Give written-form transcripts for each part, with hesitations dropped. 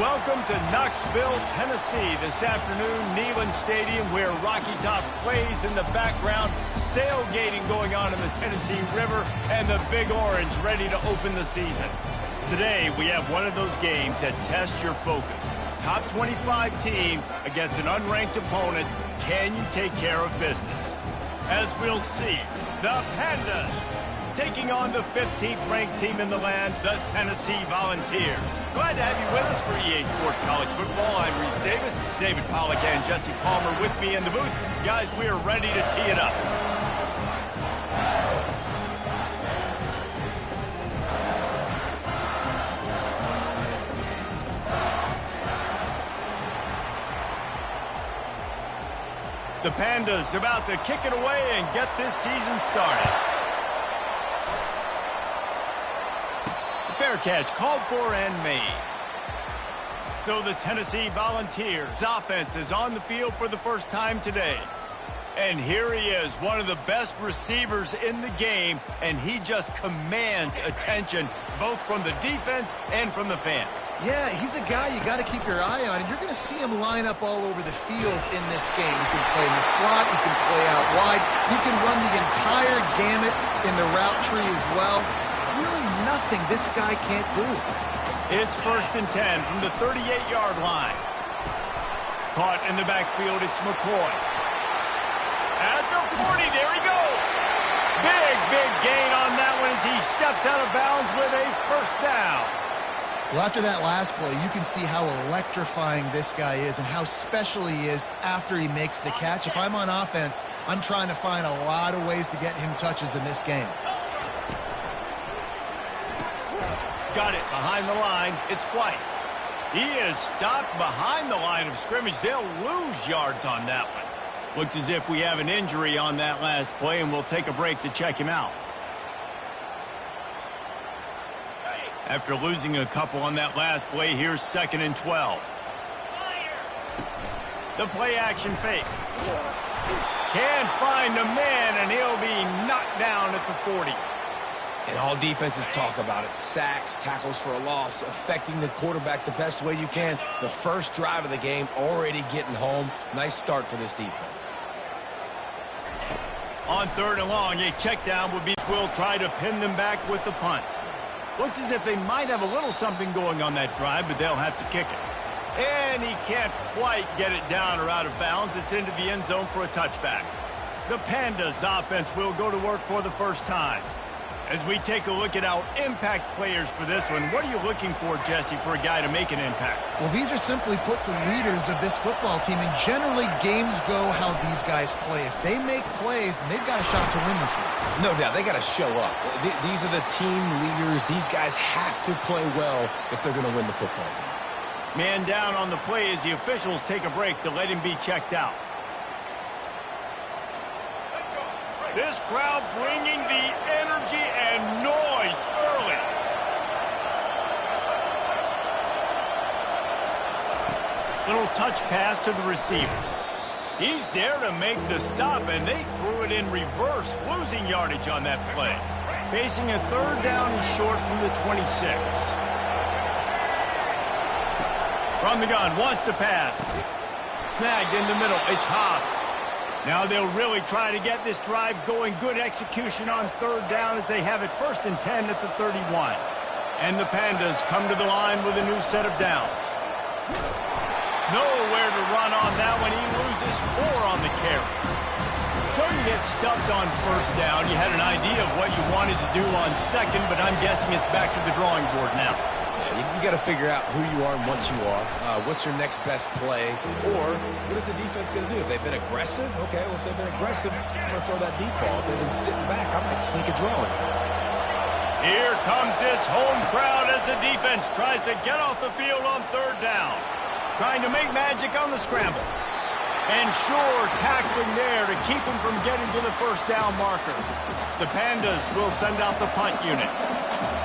Welcome to Knoxville, Tennessee. This afternoon, Neyland Stadium, where Rocky Top plays in the background. Sailgating going on in the Tennessee River, and the Big Orange ready to open the season. Today, we have one of those games that tests your focus. Top 25 team against an unranked opponent. Can you take care of business? As we'll see, the Pandas taking on the 15th ranked team in the land, the Tennessee Volunteers. Glad to have you with us for EA Sports College Football. I'm Reese Davis, David Pollack and Jesse Palmer with me in the booth. Guys, we are ready to tee it up. The Pandas about to kick it away and get this season started. Fair catch called for and made. So the Tennessee Volunteers offense is on the field for the first time today. And here he is, one of the best receivers in the game, and he just commands attention both from the defense and from the fans. Yeah, he's a guy you got to keep your eye on, and you're going to see him line up all over the field in this game. He can play in the slot, he can play out wide, he can run the entire gamut in the route tree as well. Really nothing this guy can't do. It's 1st and 10 from the 38-yard line. Caught in the backfield, it's McCoy. At the 40, there he goes. Big gain on that one as he steps out of bounds with a first down. Well, after that last play, you can see how electrifying this guy is and how special he is after he makes the catch. If I'm on offense, I'm trying to find a lot of ways to get him touches in this game. Got it behind the line. It's White. He is stopped behind the line of scrimmage. They'll lose yards on that one. Looks as if we have an injury on that last play, and we'll take a break to check him out. After losing a couple on that last play, here's 2nd and 12. The play action fake. Can't find a man, and he'll be knocked down at the 40. And all defenses talk about it. Sacks, tackles for a loss, affecting the quarterback the best way you can. The first drive of the game, already getting home. Nice start for this defense. On 3rd and long, a check down would be will try to pin them back with the punt. Looks as if they might have a little something going on that drive, but they'll have to kick it. And he can't quite get it down or out of bounds. It's into the end zone for a touchback. The Pandas offense will go to work for the first time. As we take a look at our impact players for this one, what are you looking for, Jesse, for a guy to make an impact? Well, these are simply put the leaders of this football team, and generally games go how these guys play. If they make plays, then they've got a shot to win this one. No doubt, they got to show up. These are the team leaders. These guys have to play well if they're going to win the football game. Man down on the play as the officials take a break to let him be checked out. This crowd bringing the energy and noise early. Little touch pass to the receiver. He's there to make the stop, and they threw it in reverse, losing yardage on that play. Facing a 3rd down and short from the 26. From the gun, wants to pass. Snagged in the middle, it's Hobbs. Now they'll really try to get this drive going. Good execution on 3rd down as they have it 1st and 10 at the 31. And the Pandas come to the line with a new set of downs. Nowhere to run on that one. He loses 4 on the carry. So you get stuffed on 1st down. You had an idea of what you wanted to do on 2nd, but I'm guessing it's back to the drawing board now. You got to figure out who you are and what you are. What's your next best play? Or what is the defense going to do? If they've been aggressive, okay, well, if they've been aggressive, I'm going to throw that deep ball. If they've been sitting back, I might sneak a draw in. Here comes this home crowd as the defense tries to get off the field on 3rd down. Trying to make magic on the scramble. And sure, tackling there to keep him from getting to the 1st down marker. The Pandas will send out the punt unit.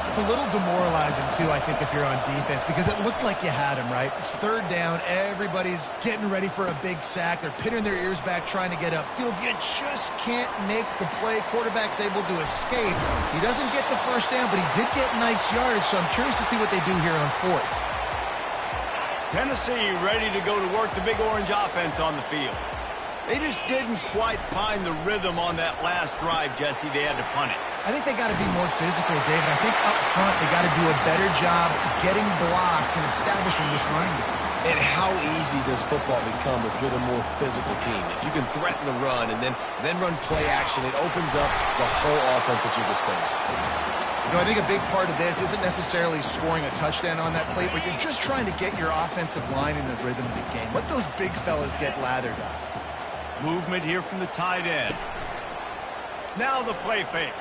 It's a little demoralizing, too, I think, if you're on defense, because it looked like you had him, right? It's 3rd down. Everybody's getting ready for a big sack. They're pinning their ears back, trying to get upfield. You just can't make the play. Quarterback's able to escape. He doesn't get the 1st down, but he did get nice yardage, so I'm curious to see what they do here on 4th. Tennessee ready to go to work the Big Orange offense on the field. They just didn't quite find the rhythm on that last drive, Jesse. They had to punt it. I think they got to be more physical, David. I think up front they got to do a better job getting blocks and establishing this running game. And how easy does football become if you're the more physical team? If you can threaten the run and then run play action, it opens up the whole offense at your disposal. You know, I think a big part of this isn't necessarily scoring a touchdown on that play, but you're just trying to get your offensive line in the rhythm of the game. Let those big fellas get lathered up. Movement here from the tight end. Now the play fake.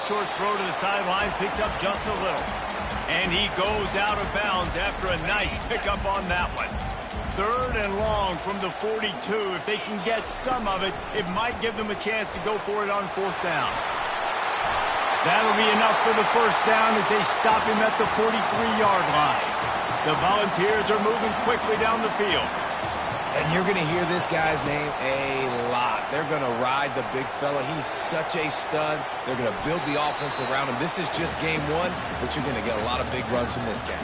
Short throw to the sideline, picks up just a little. And he goes out of bounds after a nice pickup on that one. 3rd and long from the 42. If they can get some of it, it might give them a chance to go for it on 4th down. That'll be enough for the 1st down as they stop him at the 43-yard line. The Volunteers are moving quickly down the field. And you're going to hear this guy's name a lot. They're going to ride the big fella. He's such a stud. They're going to build the offense around him. This is just game 1, but you're going to get a lot of big runs from this guy.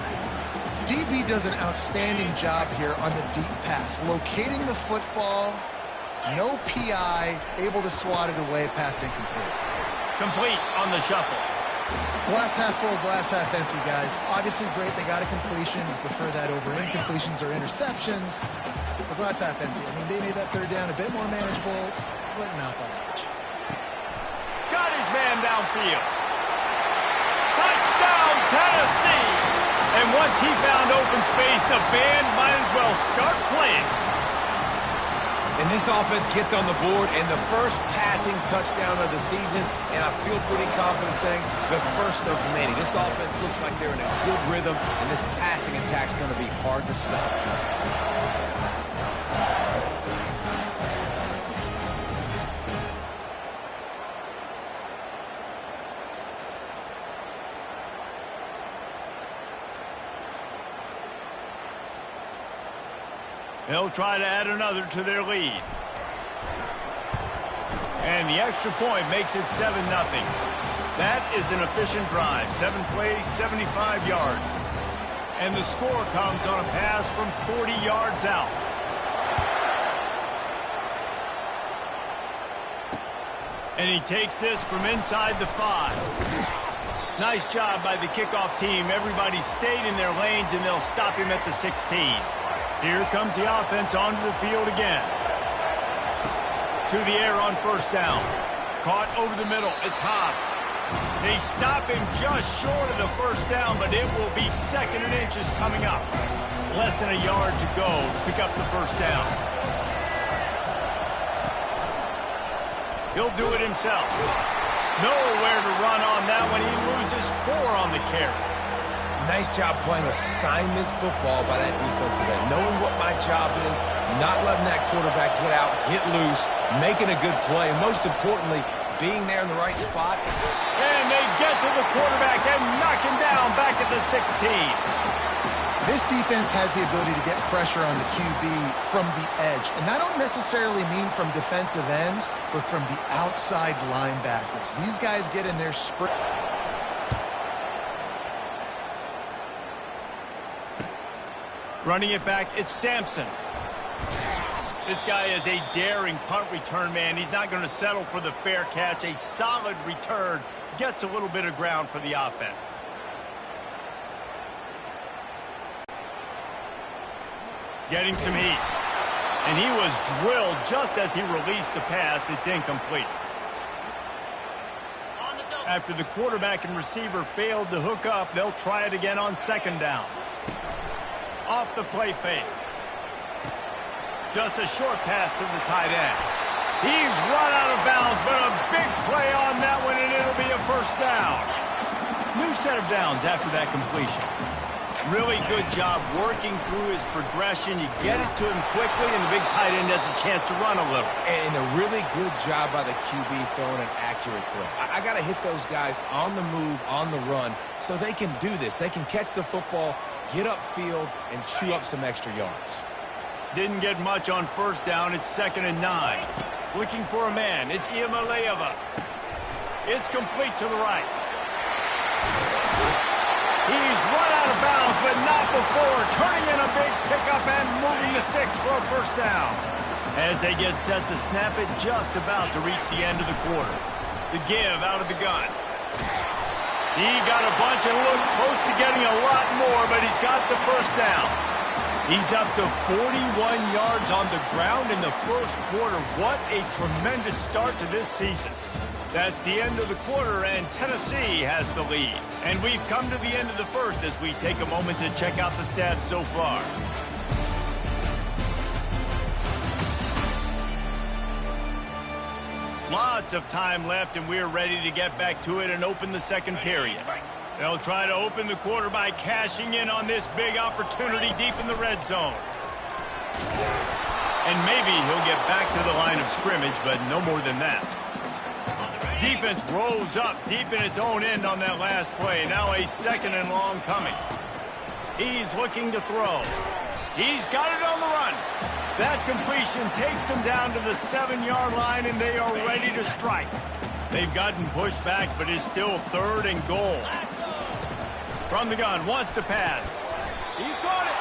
DB does an outstanding job here on the deep pass, locating the football, no PI, able to swat it away, pass incomplete. Complete on the shuffle. Glass half full, glass half empty, guys. Obviously great, they got a completion. You prefer that over incompletions or interceptions. But glass half empty. I mean, they made that 3rd down a bit more manageable, but not by much. Got his man downfield. Touchdown, Tennessee! And once he found open space, the band might as well start playing. And this offense gets on the board, and the first passing touchdown of the season, and I feel pretty confident saying the first of many. This offense looks like they're in a good rhythm, and this passing attack's going to be hard to stop. They'll try to add another to their lead. And the extra point makes it 7-0. That is an efficient drive. 7 plays, 75 yards. And the score comes on a pass from 40 yards out. And he takes this from inside the 5. Nice job by the kickoff team. Everybody stayed in their lanes, and they'll stop him at the 16. Here comes the offense onto the field again. To the air on 1st down. Caught over the middle. It's Hobbs. They stop him just short of the 1st down, but it will be 2nd and inches coming up. Less than a yard to go to pick up the 1st down. He'll do it himself. Nowhere to run on that one. He loses 4 on the carry. Nice job playing assignment football by that defensive end. Knowing what my job is, not letting that quarterback get out, get loose, making a good play, and most importantly, being there in the right spot. And they get to the quarterback and knock him down back at the 16. This defense has the ability to get pressure on the QB from the edge. And I don't necessarily mean from defensive ends, but from the outside linebackers. These guys get in their sprint. Running it back, it's Sampson. This guy is a daring punt return man. He's not going to settle for the fair catch. A solid return gets a little bit of ground for the offense. Getting some heat. And he was drilled just as he released the pass. It's incomplete. After the quarterback and receiver failed to hook up, they'll try it again on 2nd down. Off the play fake. Just a short pass to the tight end. He's run out of bounds, but a big play on that one, and it'll be a 1st down. New set of downs after that completion. Really good job working through his progression. You get it to him quickly, and the big tight end has a chance to run a little. And a really good job by the QB throwing an accurate throw. I got to hit those guys on the move, on the run, so they can do this. They can catch the football, get upfield, and chew up some extra yards. Didn't get much on 1st down. It's 2nd and 9. Looking for a man. It's Iamaleava. It's complete to the right. He's run out of bounds, but not before turning in a big pickup and moving the sticks for a first down. As they get set to snap it, just about to reach the end of the quarter. The give out of the gun. He got a bunch and looked close to getting a lot more, but he's got the first down. He's up to 41 yards on the ground in the first quarter. What a tremendous start to this season. That's the end of the quarter, and Tennessee has the lead. And we've come to the end of the first as we take a moment to check out the stats so far. Lots of time left, and we're ready to get back to it and open the second period. They'll try to open the quarter by cashing in on this big opportunity deep in the red zone. And maybe he'll get back to the line of scrimmage, but no more than that. Defense rolls up deep in its own end on that last play. Now a second and long coming. He's looking to throw. He's got it on the run. That completion takes them down to the 7-yard line, and they are ready to strike. They've gotten pushed back, but it's still third and goal. From the gun, wants to pass. He caught it.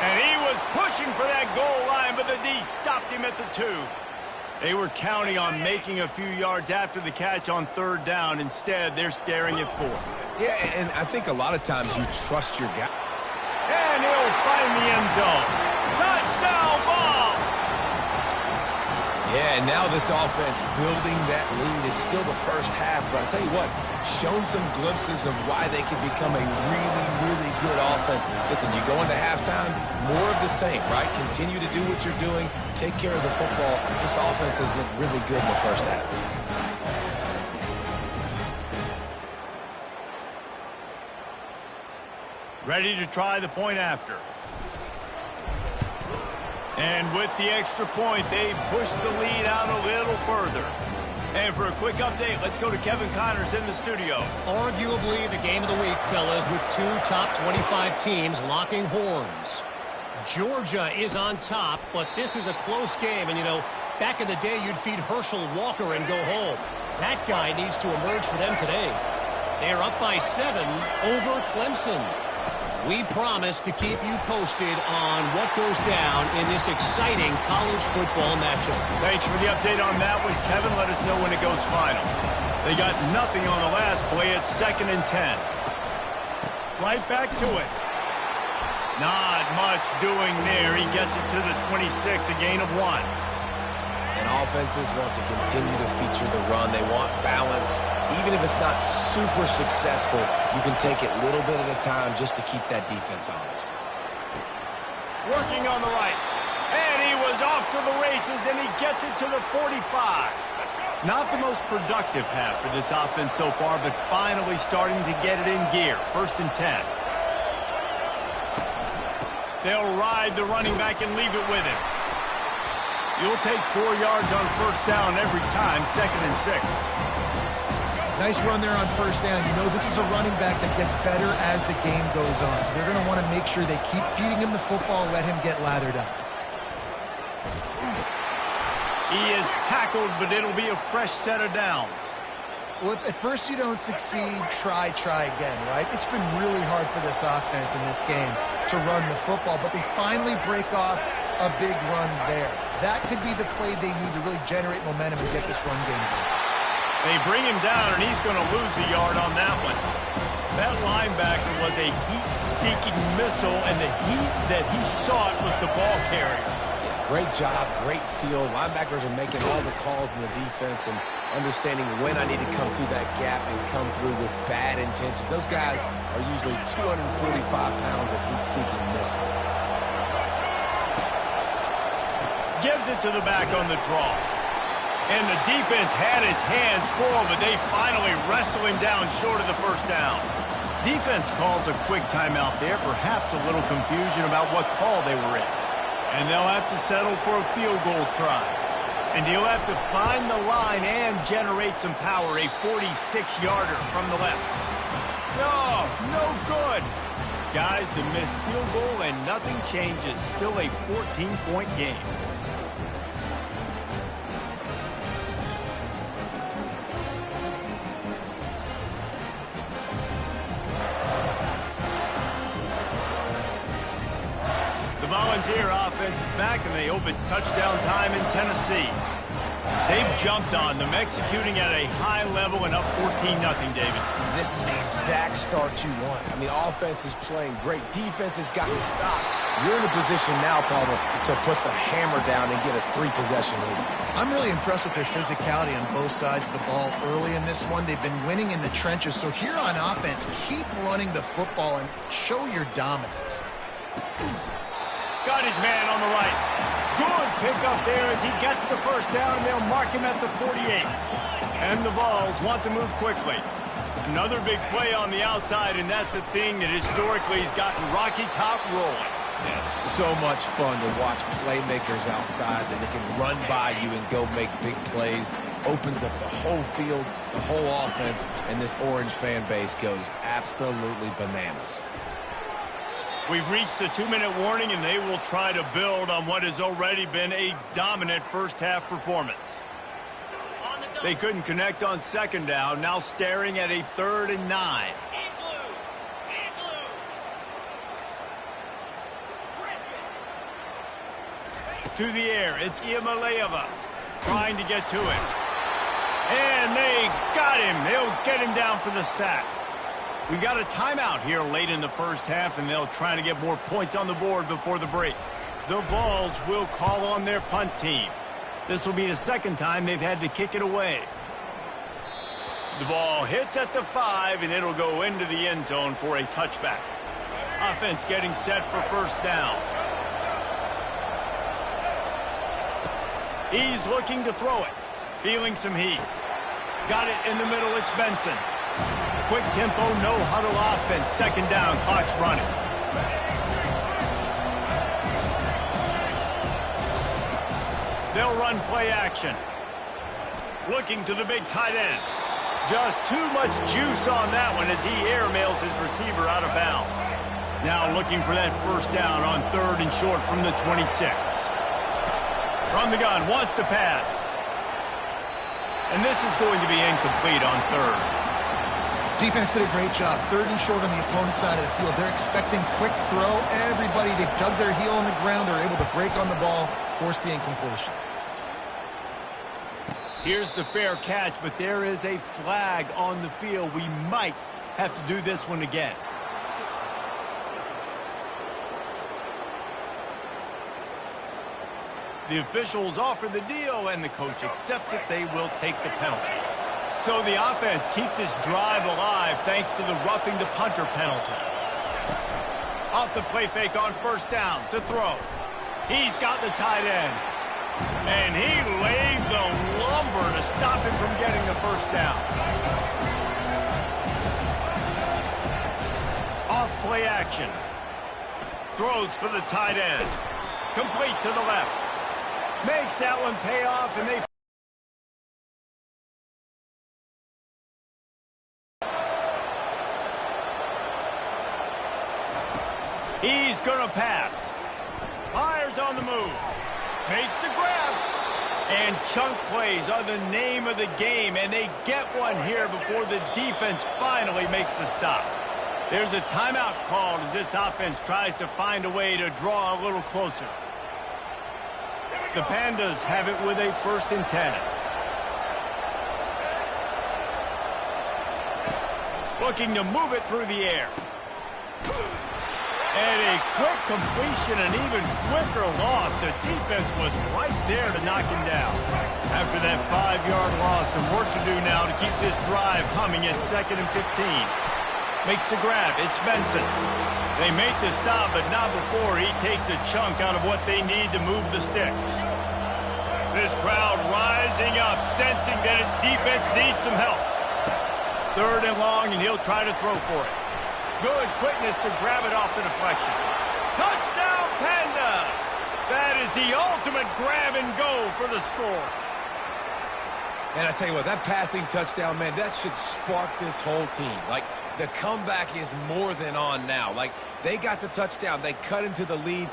And he was pushing for that goal line, but the D stopped him at the 2. They were counting on making a few yards after the catch on third down. Instead, they're staring at 4. Yeah, and I think a lot of times you trust your guy. And he'll find the end zone. Touchdown ball! Yeah, and now this offense building that lead. It's still the first half, but I'll tell you what, shown some glimpses of why they can become a really, really good offense. Listen, you go into halftime, more of the same, right? Continue to do what you're doing, take care of the football. This offense has looked really good in the first half. Ready to try the point after. And with the extra point, they push the lead out a little further. And for a quick update, let's go to Kevin Connors in the studio. Arguably the game of the week, fellas, with 2 top 25 teams locking horns. Georgia is on top, but this is a close game. And, you know, back in the day, you'd feed Herschel Walker and go home. That guy needs to emerge for them today. They are up by 7 over Clemson. We promise to keep you posted on what goes down in this exciting college football matchup. Thanks for the update on that one, Kevin. Let us know when it goes final. They got nothing on the last play. It's 2nd and 10. Right back to it. Not much doing there. He gets it to the 26, a gain of 1. And offenses want to continue to feature the run. They want balance. Even if it's not super successful, you can take it little bit at a time just to keep that defense honest. Working on the right. And he was off to the races, and he gets it to the 45. Not the most productive half for this offense so far, but finally starting to get it in gear. 1st and 10. They'll ride the running back and leave it with him. You'll take 4 yards on first down every time, 2nd and 6. Nice run there on first down. You know, this is a running back that gets better as the game goes on. So they're going to want to make sure they keep feeding him the football, let him get lathered up. He is tackled, but it'll be a fresh set of downs. Well, if at first you don't succeed, try again, right? It's been really hard for this offense in this game to run the football, but they finally break off a big run there. That could be the play they need to really generate momentum and get this run game going. They bring him down, and he's going to lose a yard on that one. That linebacker was a heat-seeking missile, and the heat that he sought was the ball carrier. Yeah, great job, great feel. Linebackers are making all the calls in the defense and understanding when I need to come through that gap and come through with bad intentions. Those guys are usually 245 pounds of heat-seeking missile. Gives it to the back on the draw. And the defense had its hands full, but they finally wrestle him down short of the first down. Defense calls a quick timeout there, perhaps a little confusion about what call they were in. And they'll have to settle for a field goal try. And he'll have to find the line and generate some power, a 46-yarder from the left. No good. Guys, a missed field goal and nothing changes. Still a 14-point game. here. Offense is back, and they hope it's touchdown time in Tennessee. They've jumped on them, executing at a high level and up 14-0, David. This is the exact start you want. I mean, offense is playing great. Defense has gotten stops. You're in a position now, Palmer, to put the hammer down and get a 3-possession lead. I'm really impressed with their physicality on both sides of the ball early in this one. They've been winning in the trenches. So here on offense, keep running the football and show your dominance. Got his man on the right. Good pickup there as he gets the first down, and they'll mark him at the 48. And the Vols want to move quickly. Another big play on the outside, and that's the thing that historically has gotten Rocky Top rolling. Yeah, so much fun to watch playmakers outside that they can run by you and go make big plays. Opens up the whole field, the whole offense, and this Orange fan base goes absolutely bananas. We've reached the 2-minute warning, and they will try to build on what has already been a dominant first-half performance. They couldn't connect on second down, now staring at a 3rd and 9. To the air, it's Iamaleava trying to get to it. And they got him. They'll get him down for the sack. We got a timeout here late in the first half, and they'll try to get more points on the board before the break. The Vols will call on their punt team. This will be the second time they've had to kick it away. The ball hits at the 5, and it'll go into the end zone for a touchback. Offense getting set for first down. He's looking to throw it. Feeling some heat. Got it in the middle. It's Benson. Quick tempo, no huddle offense. Second down, clock's running. They'll run play action. Looking to the big tight end. Just too much juice on that one as he airmails his receiver out of bounds. Now looking for that first down on 3rd and short from the 26. From the gun, wants to pass. And this is going to be incomplete on 3rd. Defense did a great job. 3rd and short on the opponent's side of the field. They're expecting quick throw. Everybody, they dug their heel on the ground. They're able to break on the ball, force the incompletion. Here's the fair catch, but there is a flag on the field. We might have to do this one again. The officials offer the deal, and the coach accepts it. They will take the penalty. So the offense keeps this drive alive thanks to the roughing the punter penalty. Off the play fake on first down to throw. He's got the tight end. And he laid the lumber to stop him from getting the first down. Off play action. Throws for the tight end. Complete to the left. Makes that one pay off, and they... He's going to pass. Fires on the move. Makes the grab. And chunk plays are the name of the game, and they get one here before the defense finally makes the stop. There's a timeout called as this offense tries to find a way to draw a little closer. The Pandas have it with a 1st and 10. Looking to move it through the air. And a quick completion, an even quicker loss. The defense was right there to knock him down. After that 5-yard loss, some work to do now to keep this drive humming at 2nd and 15. Makes the grab. It's Benson. They make the stop, but not before he takes a chunk out of what they need to move the sticks. This crowd rising up, sensing that its defense needs some help. 3rd and long, and he'll try to throw for it. Good quickness to grab it off the deflection. Touchdown, Pandas! That is the ultimate grab and go for the score. And I tell you what, that passing touchdown, man, that should spark this whole team. Like, the comeback is more than on now. Like, they got the touchdown. They cut into the lead.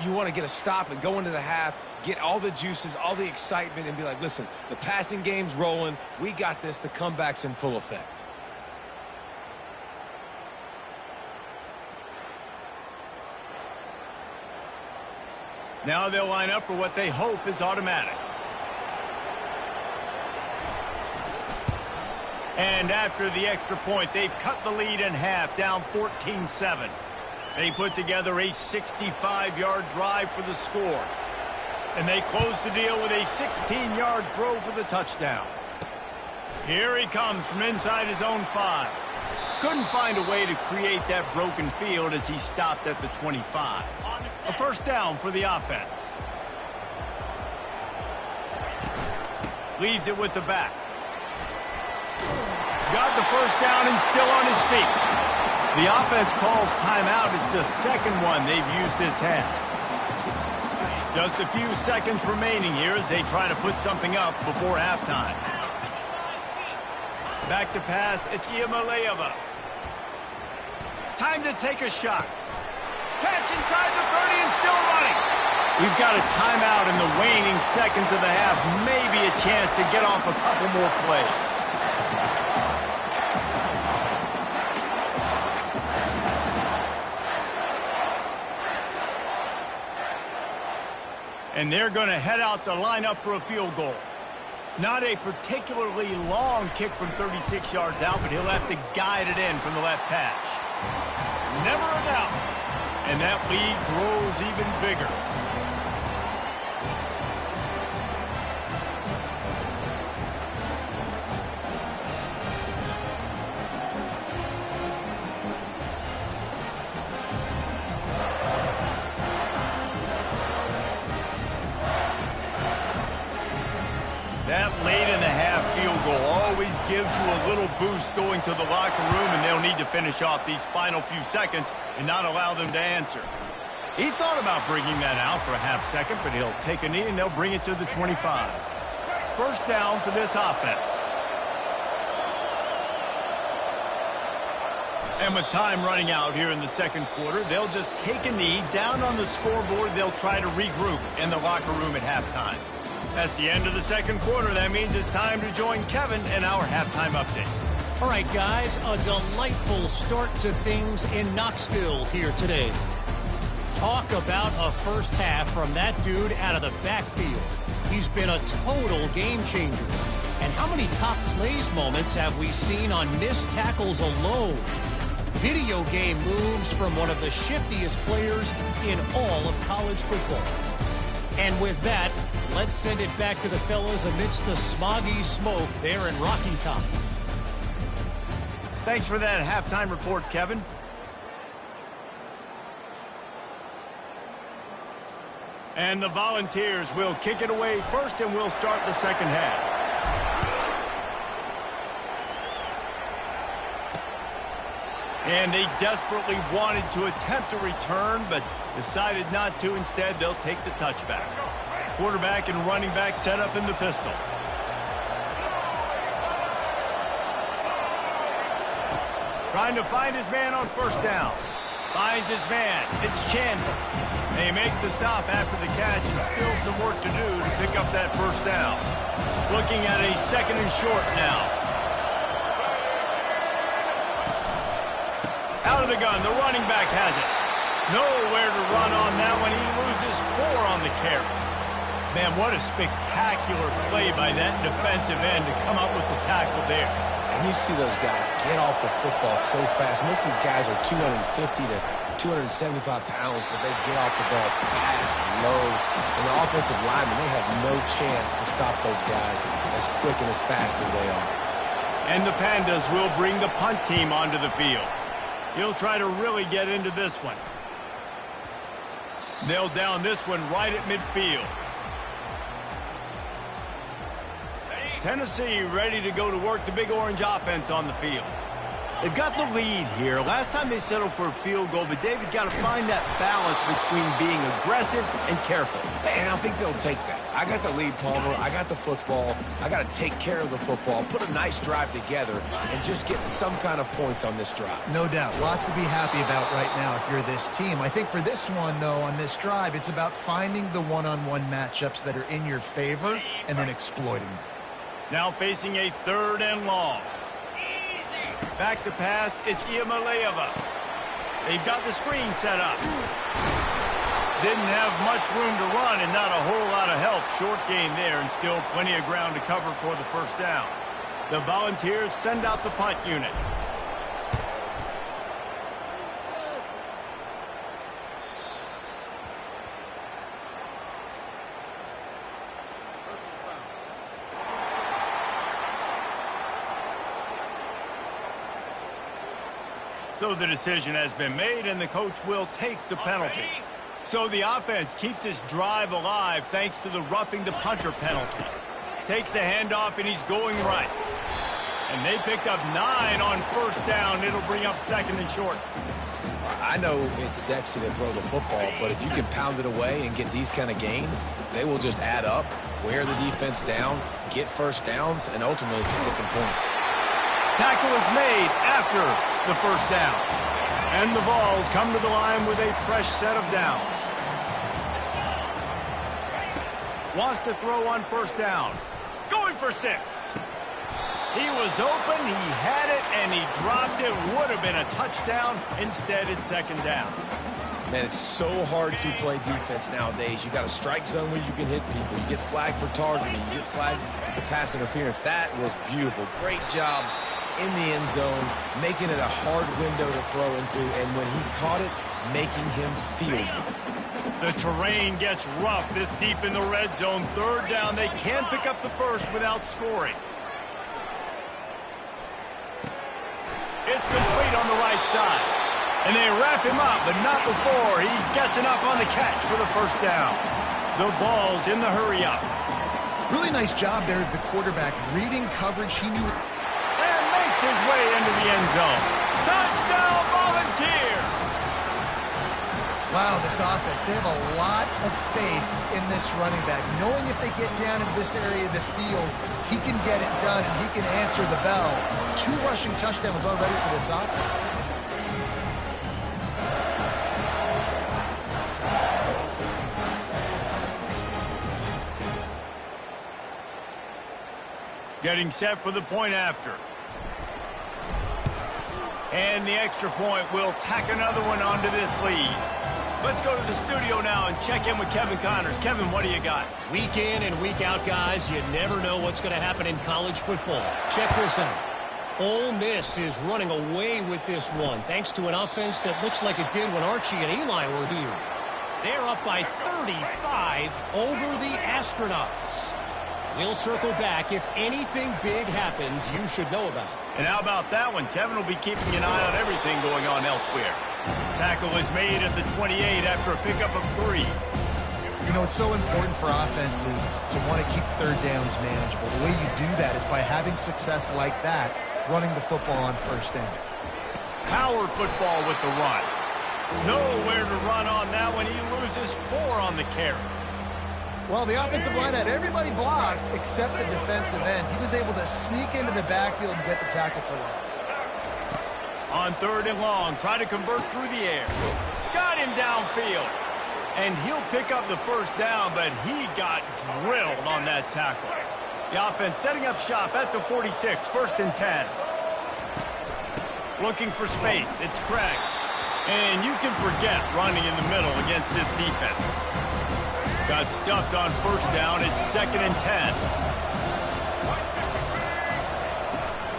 You want to get a stop and go into the half, get all the juices, all the excitement, and be like, listen, the passing game's rolling. We got this. The comeback's in full effect. Now they'll line up for what they hope is automatic. And after the extra point, they've cut the lead in half, down 14-7. They put together a 65-yard drive for the score. And they close the deal with a 16-yard throw for the touchdown. Here he comes from inside his own 5. Couldn't find a way to create that broken field as he stopped at the 25. A first down for the offense. Leaves it with the back. Got the first down and still on his feet. The offense calls timeout. It's the second one they've used this half. Just a few seconds remaining here as they try to put something up before halftime. Back to pass. It's Iamaleava. Time to take a shot. Catch inside the 30 and still running. We've got a timeout in the waning seconds of the half. Maybe a chance to get off a couple more plays. And they're going to head out to line up for a field goal. Not a particularly long kick from 36 yards out, but he'll have to guide it in from the left hash. Never a doubt. And that lead grows even bigger. That late in the half field goal always gives you a little boost going to the locker room, and they'll need to finish off these final few seconds and not allow them to answer. He thought about bringing that out for a half second, but he'll take a knee and they'll bring it to the 25. First down for this offense. And with time running out here in the second quarter, they'll just take a knee. Down on the scoreboard, they'll try to regroup in the locker room at halftime. That's the end of the second quarter. That means it's time to join Kevin in our halftime update. All right, guys, a delightful start to things in Knoxville here today. Talk about a first half from that dude out of the backfield. He's been a total game changer. And how many top plays moments have we seen on missed tackles alone? Video game moves from one of the shiftiest players in all of college football. And with that, let's send it back to the fellas amidst the smoggy smoke there in Rocky Top. Thanks for that halftime report, Kevin. And the Volunteers will kick it away first, and we'll start the second half. And they desperately wanted to attempt a return, but decided not to. Instead, they'll take the touchback. Quarterback and running back set up in the pistol. Trying to find his man on first down. Finds his man. It's Chandler. They make the stop after the catch, and still some work to do to pick up that first down. Looking at a second and short now. Out of the gun, the running back has it. Nowhere to run on that one. He loses 4 on the carry. Man, what a spectacular play by that defensive end to come up with the tackle there. And you see those guys get off the football so fast. Most of these guys are 250 to 275 pounds, but they get off the ball fast, low. And the offensive linemen, they have no chance to stop those guys as quick and as fast as they are. And the Pandas will bring the punt team onto the field. He'll try to really get into this one. Nailed down this one right at midfield. Tennessee ready to go to work, the Big Orange offense on the field. They've got the lead here. Last time they settled for a field goal, but David got to find that balance between being aggressive and careful. And I think they'll take that. I got the lead, Palmer. I got the football. I got to take care of the football, put a nice drive together, and just get some kind of points on this drive. No doubt. Lots to be happy about right now if you're this team. I think for this one, though, on this drive, it's about finding the one-on-one matchups that are in your favor and then exploiting them. Now facing a third and long. Back to pass, it's Iamaleava. They've got the screen set up. Didn't have much room to run and not a whole lot of help. Short gain there and still plenty of ground to cover for the first down. The Volunteers send out the punt unit. So the decision has been made, and the coach will take the penalty. So the offense keeps this drive alive thanks to the roughing the punter penalty. Takes the handoff, and he's going right. And they picked up 9 on first down. It'll bring up second and short. I know it's sexy to throw the football, but if you can pound it away and get these kind of gains, they will just add up, wear the defense down, get first downs, and ultimately get some points. Tackle is made after the first down. And the Vols come to the line with a fresh set of downs. Wants to throw on first down. Going for 6. He was open, he had it, and he dropped it. Would have been a touchdown. Instead, it's second down. Man, it's so hard to play defense nowadays. You got a strike zone where you can hit people. You get flagged for targeting. You get flagged for pass interference. That was beautiful. Great job in the end zone, making it a hard window to throw into, and when he caught it, making him feel it. The terrain gets rough this deep in the red zone. Third down, they can't pick up the first without scoring. It's complete on the right side. And they wrap him up, but not before he gets enough on the catch for the first down. The Vols in the hurry up. Really nice job there of the quarterback. Reading coverage, he knew... And makes his way into the end zone. Touchdown, Volunteer! Wow, this offense, they have a lot of faith in this running back. Knowing if they get down in this area of the field, he can get it done and he can answer the bell. 2 rushing touchdowns already for this offense. Getting set for the point after. And the extra point will tack another one onto this lead. Let's go to the studio now and check in with Kevin Connors. Kevin, what do you got? Week in and week out, guys, you never know what's going to happen in college football. Check this out. Ole Miss is running away with this one, thanks to an offense that looks like it did when Archie and Eli were here. They're up by 35 over the Astronauts. We'll circle back. If anything big happens, you should know about it. And how about that one? Kevin will be keeping an eye on everything going on elsewhere. Tackle is made at the 28 after a pickup of 3. You know, it's so important for offenses to want to keep third downs manageable. The way you do that is by having success like that, running the football on first down. Power football with the run. Nowhere to run on that one. He loses 4 on the carry. Well, the offensive line had everybody blocked except the defensive end. He was able to sneak into the backfield and get the tackle for loss. On 3rd and long, try to convert through the air. Got him downfield. And he'll pick up the first down, but he got drilled on that tackle. The offense setting up shop at the 46, 1st and 10. Looking for space, it's Craig. And you can forget running in the middle against this defense. Got stuffed on first down, it's 2nd and 10.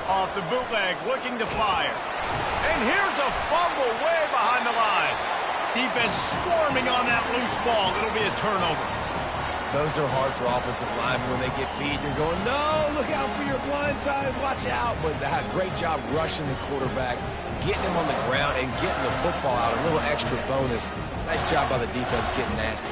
Off the bootleg, looking to fire. And here's a fumble way behind the line. Defense swarming on that loose ball. It'll be a turnover. Those are hard for offensive linemen when they get beat. You're going, no, look out for your blind side, watch out. But that great job rushing the quarterback, getting him on the ground, and getting the football out. A little extra bonus. Nice job by the defense getting nasty.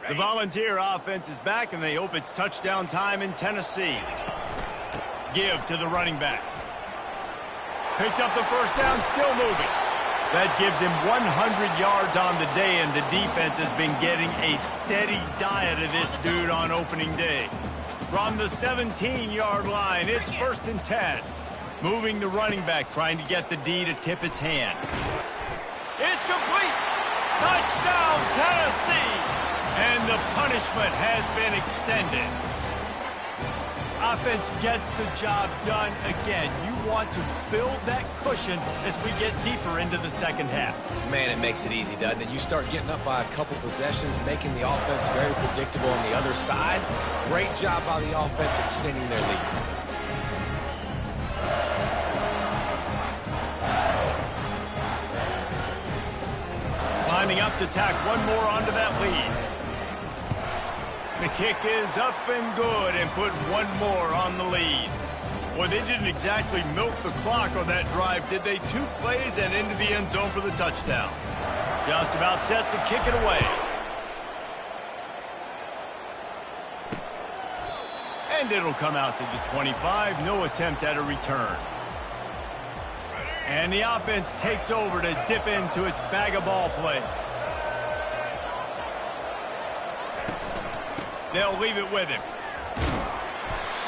The Volunteer offense is back, and they hope it's touchdown time in Tennessee. Give to the running back. Picks up the first down, still moving. That gives him 100 yards on the day, and the defense has been getting a steady diet of this dude on opening day. From the 17-yard line, it's 1st and 10. Moving the running back, trying to get the D to tip its hand. It's complete! Touchdown, Tennessee! And the punishment has been extended. offense gets the job done again. You want to build that cushion as we get deeper into the second half. Man, it makes it easy, doesn't it? You start getting up by a couple possessions, making the offense very predictable on the other side. Great job by the offense extending their lead. Lining up to tack one more onto that lead. The kick is up and good and put one more on the lead. Well, they didn't exactly milk the clock on that drive, did they? 2 plays and into the end zone for the touchdown. Just about set to kick it away. And it'll come out to the 25. No attempt at a return. And the offense takes over to dip into its bag of ball plays. They'll leave it with him.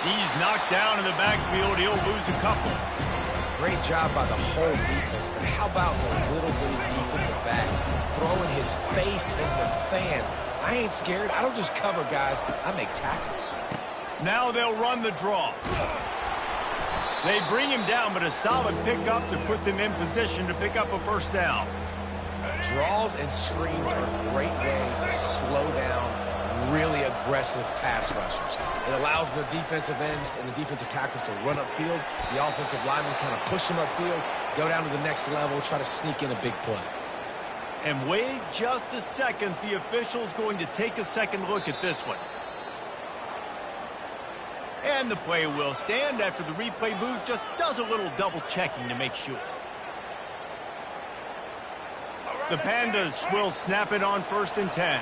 He's knocked down in the backfield. He'll lose a couple. Great job by the whole defense, but how about the little bitty defensive back throwing his face in the fan? I ain't scared. I don't just cover guys. I make tackles. Now they'll run the draw. They bring him down, but a solid pickup to put them in position to pick up a first down. Draws and screens are a great way to slow down really aggressive pass rushers. It allows the defensive ends and the defensive tackles to run upfield. The offensive linemen kind of push them upfield, go down to the next level, try to sneak in a big play. And wait just a second. The official's going to take a second look at this one. And the play will stand after the replay booth just does a little double checking to make sure. The Pandas will snap it on 1st and 10.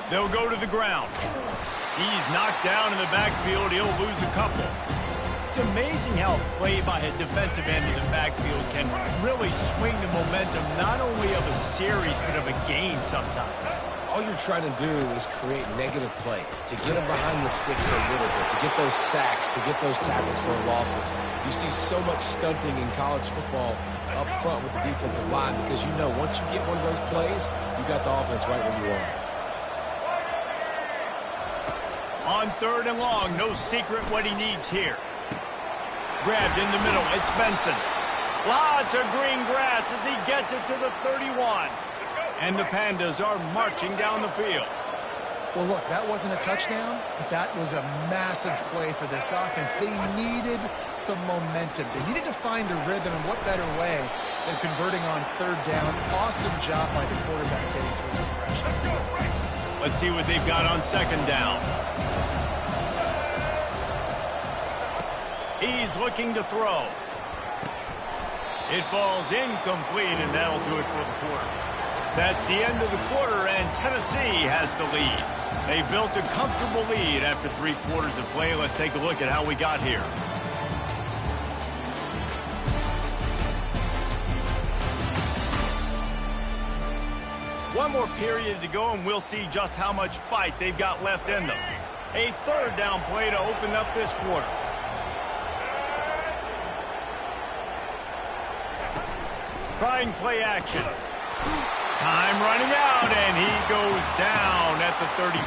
They'll go to the ground. He's knocked down in the backfield. He'll lose a couple. It's amazing how a play by a defensive end in the backfield can really swing the momentum not only of a series but of a game sometimes. All you're trying to do is create negative plays, to get them behind the sticks a little bit, to get those sacks, to get those tackles for losses. You see so much stunting in college football up front with the defensive line because you know once you get one of those plays, you got the offense right where you are. On 3rd and long, no secret what he needs here. Grabbed in the middle, it's Benson. Lots of green grass as he gets it to the 31. And the Pandas are marching down the field. Well, look, that wasn't a touchdown, but that was a massive play for this offense. They needed some momentum. They needed to find a rhythm, and what better way than converting on 3rd down. Awesome job by the quarterback getting first impression. Let's see what they've got on 2nd down. He's looking to throw. It falls incomplete, and that'll do it for the quarter. That's the end of the quarter, and Tennessee has the lead. They built a comfortable lead after 3 quarters of play. Let's take a look at how we got here. One more period to go, and we'll see just how much fight they've got left in them. A 3rd down play to open up this quarter. Trying play action. Time running out, and he goes down at the 34.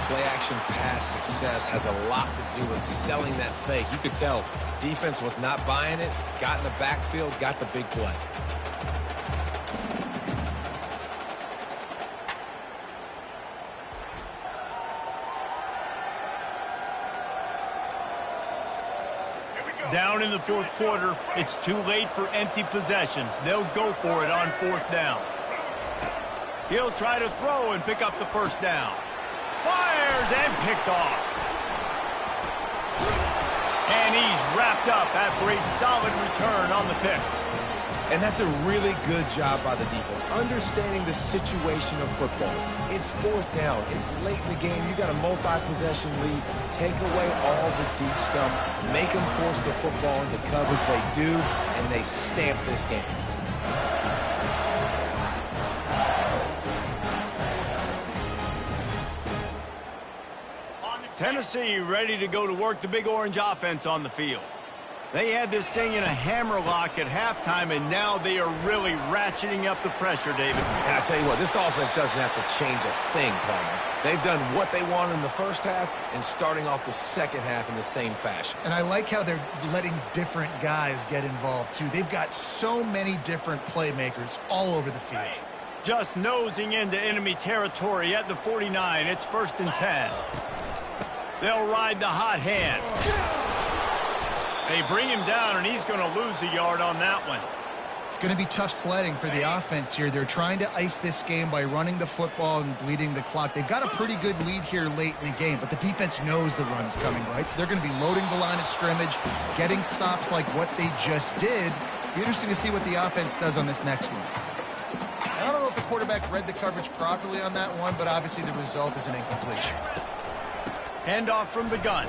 Play action pass success has a lot to do with selling that fake. You could tell defense was not buying it, got in the backfield, got the big play. Down in the 4th quarter, it's too late for empty possessions. They'll go for it on 4th down. He'll try to throw and pick up the 1st down. Fires and picked off. And he's wrapped up after a solid return on the pick. And that's a really good job by the defense, understanding the situation of football. It's 4th down. It's late in the game. You got a multi-possession lead. Take away all the deep stuff. Make them force the football into coverage. They do, and they stamp this game. Tennessee ready to go to work the Big Orange offense on the field. They had this thing in a hammerlock at halftime, and now they are really ratcheting up the pressure, David. And I tell you what, this offense doesn't have to change a thing, Palmer. They've done what they want in the first half and starting off the second half in the same fashion. And I like how they're letting different guys get involved, too. They've got so many different playmakers all over the field. Just nosing into enemy territory at the 49. It's 1st and 10. They'll ride the hot hand. They bring him down, and he's going to lose a yard on that one. It's going to be tough sledding for the offense here. They're trying to ice this game by running the football and bleeding the clock. They've got a pretty good lead here late in the game, but the defense knows the run's coming, right? So they're going to be loading the line of scrimmage, getting stops like what they just did. It'll be interesting to see what the offense does on this next one. I don't know if the quarterback read the coverage properly on that one, but obviously the result is an incompletion. Handoff from the gun.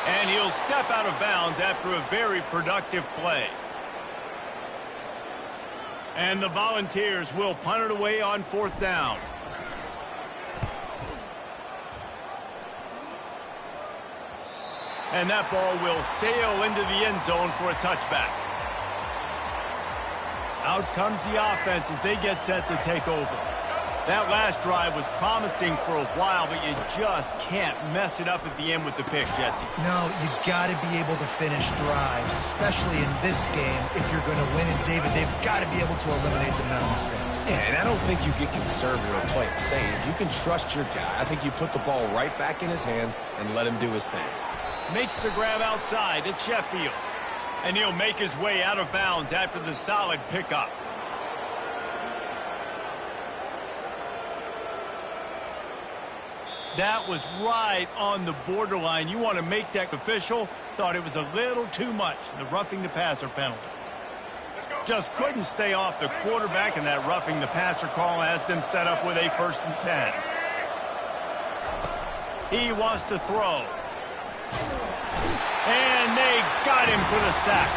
And he'll step out of bounds after a very productive play. And the Volunteers will punt it away on 4th down. And that ball will sail into the end zone for a touchback. Out comes the offense as they get set to take over. That last drive was promising for a while, but you just can't mess it up at the end with the pick, Jesse. No, you got to be able to finish drives, especially in this game. If you're going to win it, David, they've got to be able to eliminate the mental mistakes. Yeah, and I don't think you get conservative or play it safe. You can trust your guy. I think you put the ball right back in his hands and let him do his thing. Makes the grab outside. It's Sheffield. And he'll make his way out of bounds after the solid pickup. That was right on the borderline. You want to make that official. Thought it was a little too much, the roughing the passer penalty. Just couldn't stay off the quarterback, and that roughing the passer call has them set up with a 1st and 10. He wants to throw. And they got him for the sack.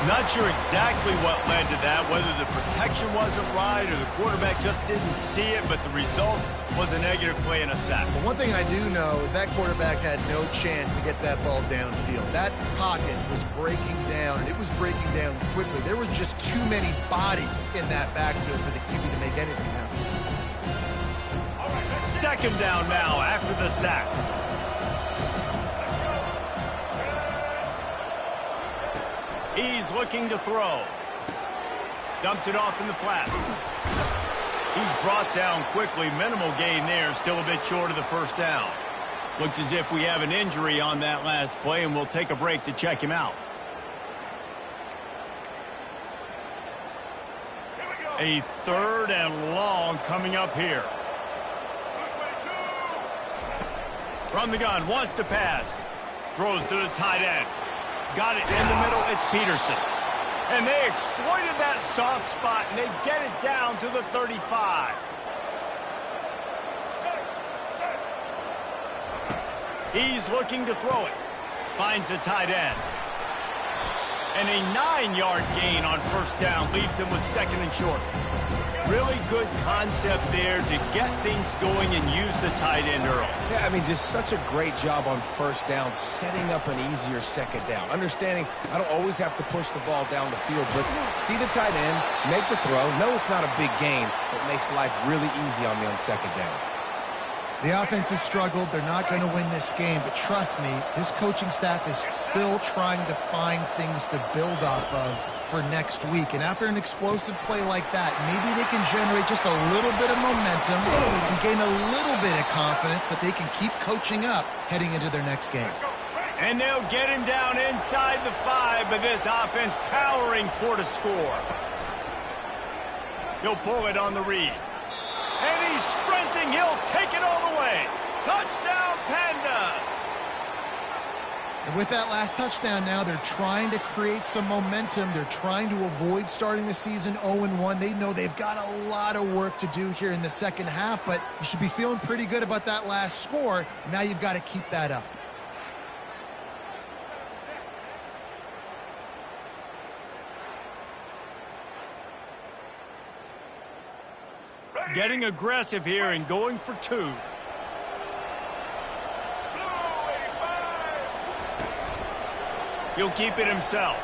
Not sure exactly what led to that, whether the protection wasn't right or the quarterback just didn't see it, but the result was a negative play and a sack. But one thing I do know is that quarterback had no chance to get that ball downfield. That pocket was breaking down, and it was breaking down quickly. There were just too many bodies in that backfield for the QB to make anything happen. 2nd down now after the sack. He's looking to throw. Dumps it off in the flats. He's brought down quickly. Minimal gain there. Still a bit short of the 1st down. Looks as if we have an injury on that last play, and we'll take a break to check him out. A 3rd and long coming up here. From the gun, wants to pass. Throws to the tight end. Got it in the middle. It's Peterson. And they exploited that soft spot, and they get it down to the 35. He's looking to throw it. Finds the tight end. And a 9-yard gain on 1st down leaves him with 2nd and short. Really good concept there to get things going and use the tight end early. Yeah, I mean, just such a great job on 1st down, setting up an easier 2nd down. Understanding I don't always have to push the ball down the field, but see the tight end, make the throw. No, it's not a big gain, but makes life really easy on me on 2nd down. The offense has struggled. They're not going to win this game, but trust me, this coaching staff is still trying to find things to build off of for next week. And after an explosive play like that, maybe they can generate just a little bit of momentum and gain a little bit of confidence that they can keep coaching up heading into their next game. And they'll get him down inside the 5, but this offense powering toward a score. He'll pull it on the read. And he's sprinting. He'll take it all the way. Touchdown, Pandas. And with that last touchdown now, they're trying to create some momentum. They're trying to avoid starting the season 0-1. They know they've got a lot of work to do here in the second half, but you should be feeling pretty good about that last score. Now you've got to keep that up. Getting aggressive here and going for 2. He'll keep it himself.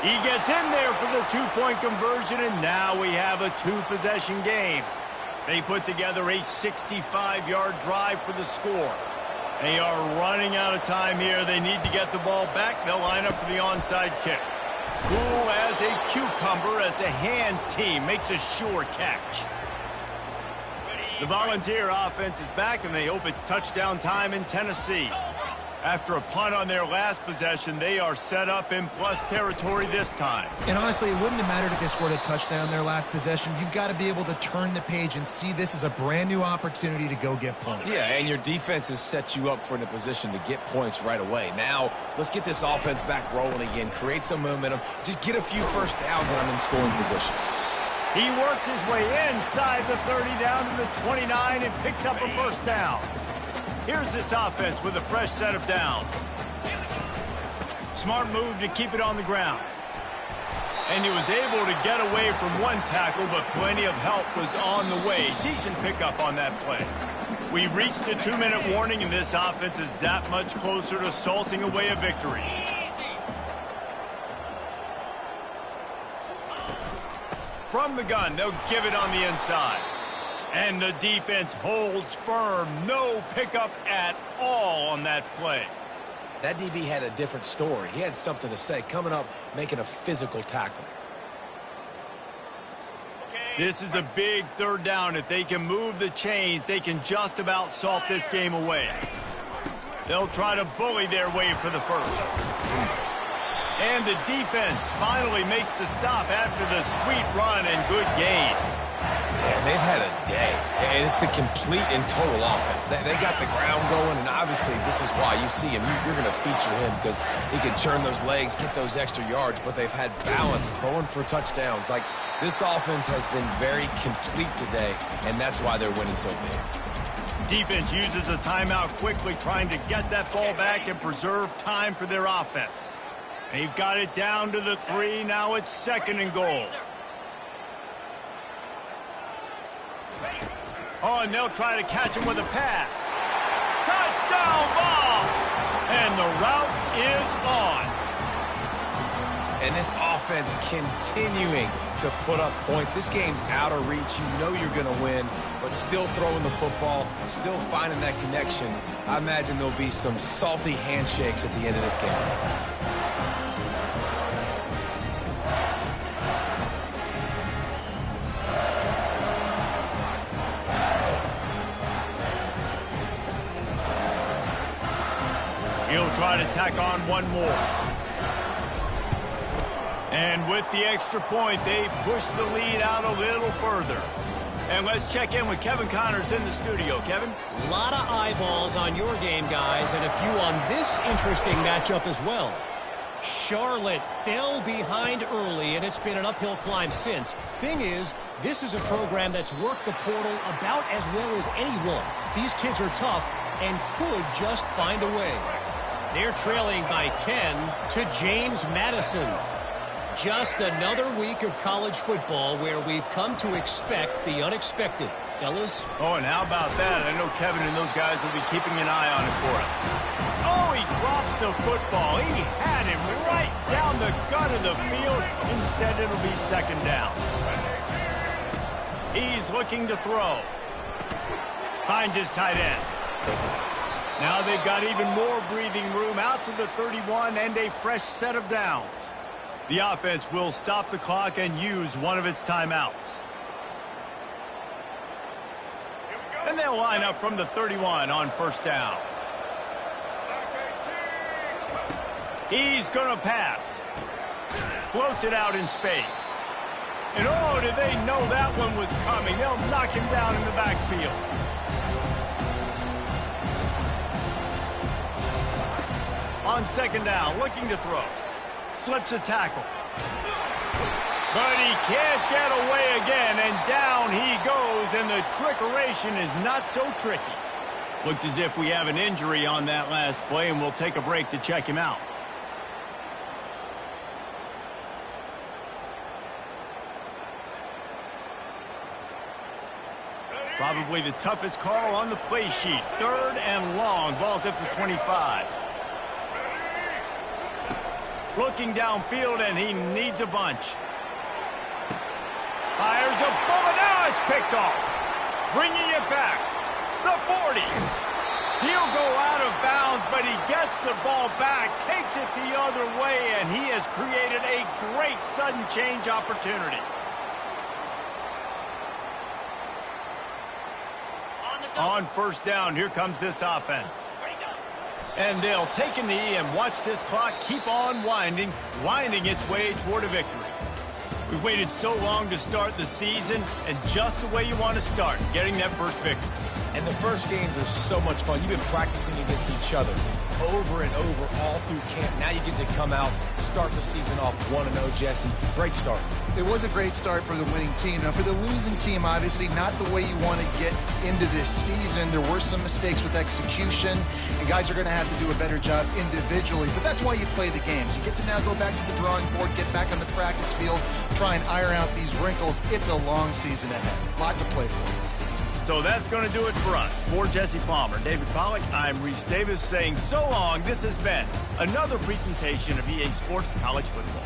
He gets in there for the two-point conversion, and now we have a two-possession game. They put together a 65-yard drive for the score. They are running out of time here. They need to get the ball back. They'll line up for the onside kick. Cool as a cucumber as the hands team makes a sure catch. The Volunteer offense is back, and they hope it's touchdown time in Tennessee. After a punt on their last possession, they are set up in plus territory this time. And honestly, it wouldn't have mattered if they scored a touchdown their last possession. You've got to be able to turn the page and see this as a brand new opportunity to go get points. Yeah, and your defense has set you up for in a position to get points right away. Now, let's get this offense back rolling again, create some momentum, just get a few first downs, and I'm in scoring position. He works his way inside the 30 down to the 29 and picks up a first down. Here's this offense with a fresh set of downs. Smart move to keep it on the ground. And he was able to get away from one tackle, but plenty of help was on the way. Decent pickup on that play. We've reached the 2-minute warning, and this offense is that much closer to salting away a victory. From the gun, they'll give it on the inside. And the defense holds firm. No pickup at all on that play. That DB had a different story. He had something to say, coming up, making a physical tackle. This is a big third down. If they can move the chains, they can just about salt this game away. They'll try to bully their way for the first. And the defense finally makes the stop after the sweet run and good gain. Yeah, they've had a day, and it's the complete and total offense. They got the ground going, and obviously this is why you see him. You're going to feature him because he can churn those legs, get those extra yards, but they've had balance throwing for touchdowns. Like, this offense has been very complete today, and that's why they're winning so big. Defense uses a timeout quickly, trying to get that ball back and preserve time for their offense. They've got it down to the 3. Now it's 2nd and goal. Oh, and they'll try to catch him with a pass. Touchdown ball! And the route is on. And this offense continuing to put up points. This game's out of reach. You know you're going to win, but still throwing the football, still finding that connection. I imagine there'll be some salty handshakes at the end of this game. He'll try to tack on one more. And with the extra point, they push the lead out a little further. And let's check in with Kevin Connors in the studio. Kevin? A lot of eyeballs on your game, guys, and a few on this interesting matchup as well. Charlotte fell behind early, and it's been an uphill climb since. Thing is, this is a program that's worked the portal about as well as anyone. These kids are tough and could just find a way. They're trailing by 10 to James Madison. Just another week of college football where we've come to expect the unexpected. Fellas? Oh, and how about that? I know Kevin and those guys will be keeping an eye on it for us. Oh, he drops the football. He had him right down the gut of the field. Instead, it'll be 2nd down. He's looking to throw. Finds his tight end. Now they've got even more breathing room out to the 31 and a fresh set of downs. The offense will stop the clock and use one of its timeouts. And they'll line up from the 31 on 1st down. He's going to pass. Floats it out in space. And oh, did they know that one was coming. They'll knock him down in the backfield. On 2nd down, looking to throw. Slips a tackle. But he can't get away again, and down he goes, and the trickeration is not so tricky. Looks as if we have an injury on that last play, and we'll take a break to check him out. Probably the toughest call on the play sheet. 3rd and long. Ball's at the 25. Looking downfield, and he needs a bunch. Fires a bullet. Now it's picked off. Bringing it back. The 40. He'll go out of bounds, but he gets the ball back, takes it the other way, and he has created a great sudden change opportunity. On first down, here comes this offense. And they'll take a knee and watch this clock keep on winding its way toward a victory. We waited so long to start the season, and just the way you want to start, getting that first victory. And the first games are so much fun. You've been practicing against each other over and over all through camp. Now you get to come out, start the season off 1-0, Jesse. Great start. It was a great start for the winning team. Now, for the losing team, obviously not the way you want to get into this season. There were some mistakes with execution, and guys are going to have to do a better job individually. But that's why you play the games. You get to now go back to the drawing board, get back on the practice field, try and iron out these wrinkles. It's a long season ahead. A lot to play for. So that's going to do it for us. For Jesse Palmer, David Pollack, I'm Reese Davis saying so long. This has been another presentation of EA Sports College Football.